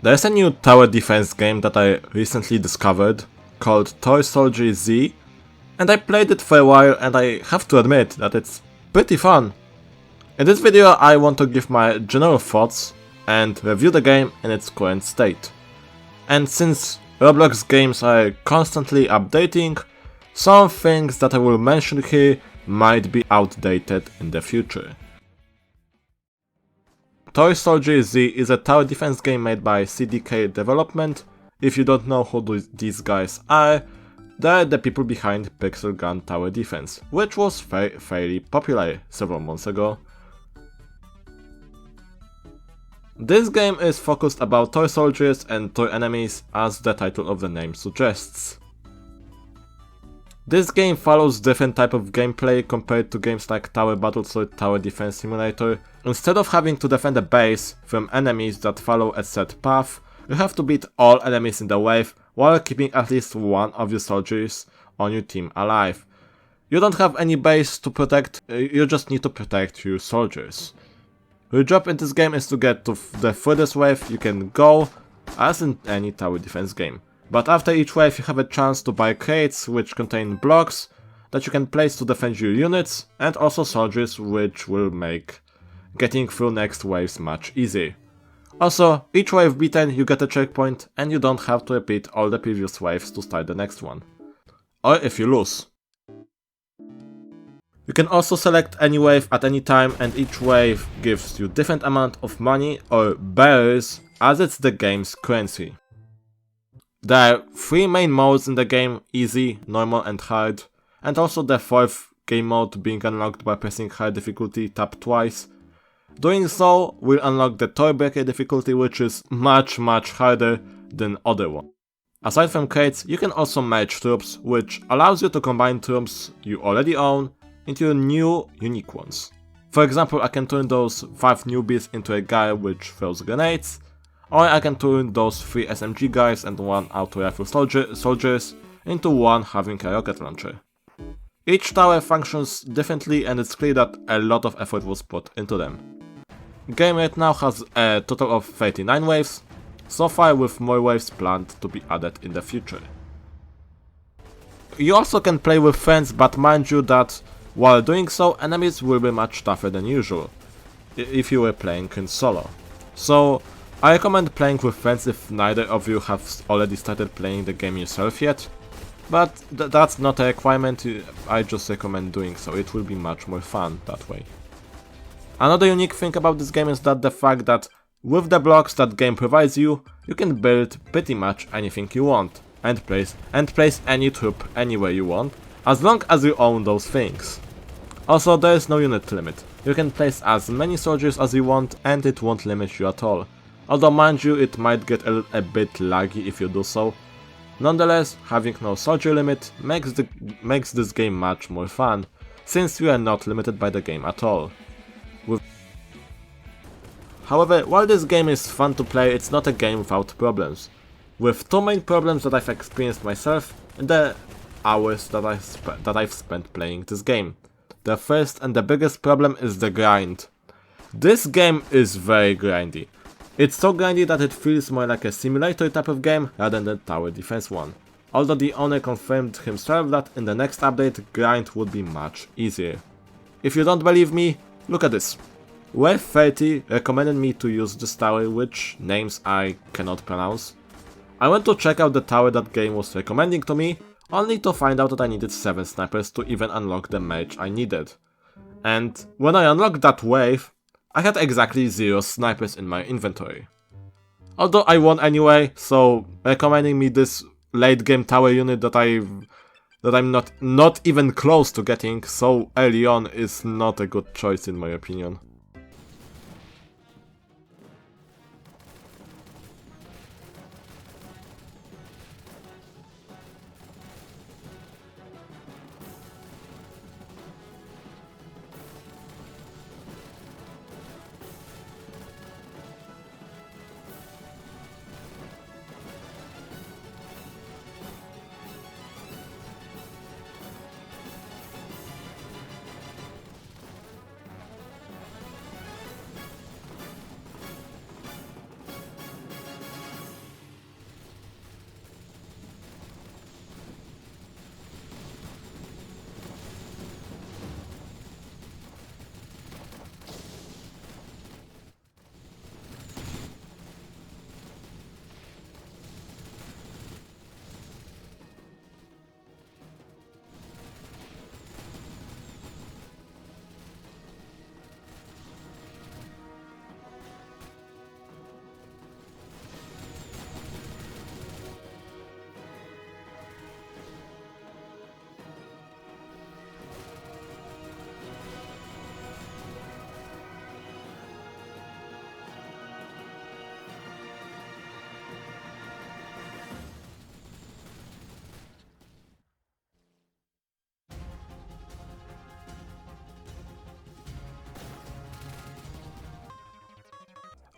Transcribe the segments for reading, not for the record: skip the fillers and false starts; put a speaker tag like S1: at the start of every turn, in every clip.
S1: There's a new tower defense game that I recently discovered called SoldierZ, and I played it for a while and I have to admit that it's pretty fun. In this video I want to give my general thoughts and review the game in its current state. And since Roblox games are constantly updating, some things that I will mention here might be outdated in the future. SoldierZ is a tower defense game made by CDK Development. If you don't know who these guys are, they're the people behind Pixel Gun Tower Defense, which was fairly popular several months ago. This game is focused about toy soldiers and toy enemies, as the title of the name suggests. This game follows different type of gameplay compared to games like Tower Battles or Tower Defense Simulator. Instead of having to defend a base from enemies that follow a set path, you have to beat all enemies in the wave while keeping at least one of your soldiers on your team alive. You don't have any base to protect, you just need to protect your soldiers. Your job in this game is to get to the furthest wave you can go, as in any tower defense game. But after each wave you have a chance to buy crates which contain blocks that you can place to defend your units, and also soldiers, which will make getting through next waves much easier. Also, each wave beaten you get a checkpoint and you don't have to repeat all the previous waves to start the next one. Or if you lose. You can also select any wave at any time, and each wave gives you different amount of money or bearers, as it's the game's currency. There are 3 main modes in the game: easy, normal and hard, and also the 4th game mode being unlocked by pressing hard difficulty tap twice. Doing so will unlock the Toy Breaker difficulty, which is much harder than other ones. Aside from crates, you can also merge troops, which allows you to combine troops you already own into new unique ones. For example, I can turn those 5 newbies into a guy which throws grenades, or I can turn those 3 SMG guys and 1 auto rifle soldiers into one having a rocket launcher. Each tower functions differently, and it's clear that a lot of effort was put into them. The game right now has a total of 39 waves, so far, with more waves planned to be added in the future. You also can play with friends, but mind you that while doing so, enemies will be much tougher than usual if you were playing in solo. So I recommend playing with friends if neither of you have already started playing the game yourself yet, but that's not a requirement. I just recommend doing so, it will be much more fun that way. Another unique thing about this game is that the fact that with the blocks that game provides you, you can build pretty much anything you want, and place any troop anywhere you want, as long as you own those things. Also, there is no unit limit. You can place as many soldiers as you want and it won't limit you at all. Although mind you, it might get a bit laggy if you do so. Nonetheless, having no soldier limit makes this game much more fun, since you are not limited by the game at all. However, while this game is fun to play, it's not a game without problems. With 2 main problems that I've experienced myself in the hours that I've spent playing this game. The first and the biggest problem is the grind. This game is very grindy. It's so grindy that it feels more like a simulator type of game rather than a tower defense one. Although the owner confirmed himself that in the next update grind would be much easier. If you don't believe me, look at this. Wave 30 recommended me to use this tower, which names I cannot pronounce. I went to check out the tower that game was recommending to me, only to find out that I needed 7 snipers to even unlock the merge I needed. And when I unlocked that wave, I had exactly 0 snipers in my inventory. Although I won anyway, so recommending me this late game tower unit that I'm not even close to getting so early on is not a good choice in my opinion.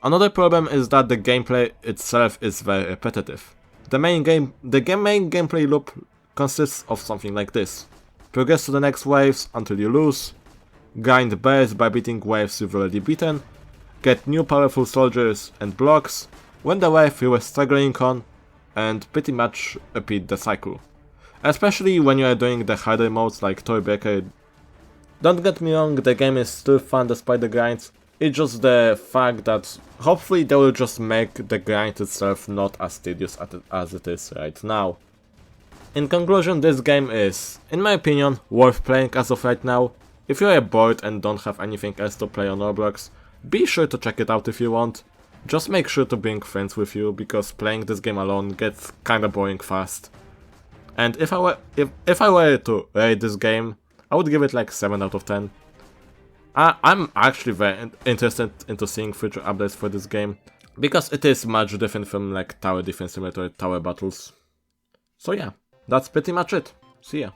S1: Another problem is that the gameplay itself is very repetitive. The main gameplay loop consists of something like this. Progress to the next waves until you lose, grind bears by beating waves you've already beaten, get new powerful soldiers and blocks, win the wave you were struggling on, and pretty much repeat the cycle. Especially when you are doing the harder modes like Toybreaker. Don't get me wrong, the game is still fun despite the grinds. It's just the fact that hopefully they will just make the grind itself not as tedious as it is right now. In conclusion, this game is, in my opinion, worth playing as of right now. If you are bored and don't have anything else to play on Roblox, be sure to check it out if you want. Just make sure to bring friends with you, because playing this game alone gets kinda boring fast. And if I were to rate this game, I would give it like 7 out of 10. I'm actually very interested into seeing future updates for this game, because it is much different from like Tower Defense Simulator, Tower Battles. So yeah, that's pretty much it. See ya.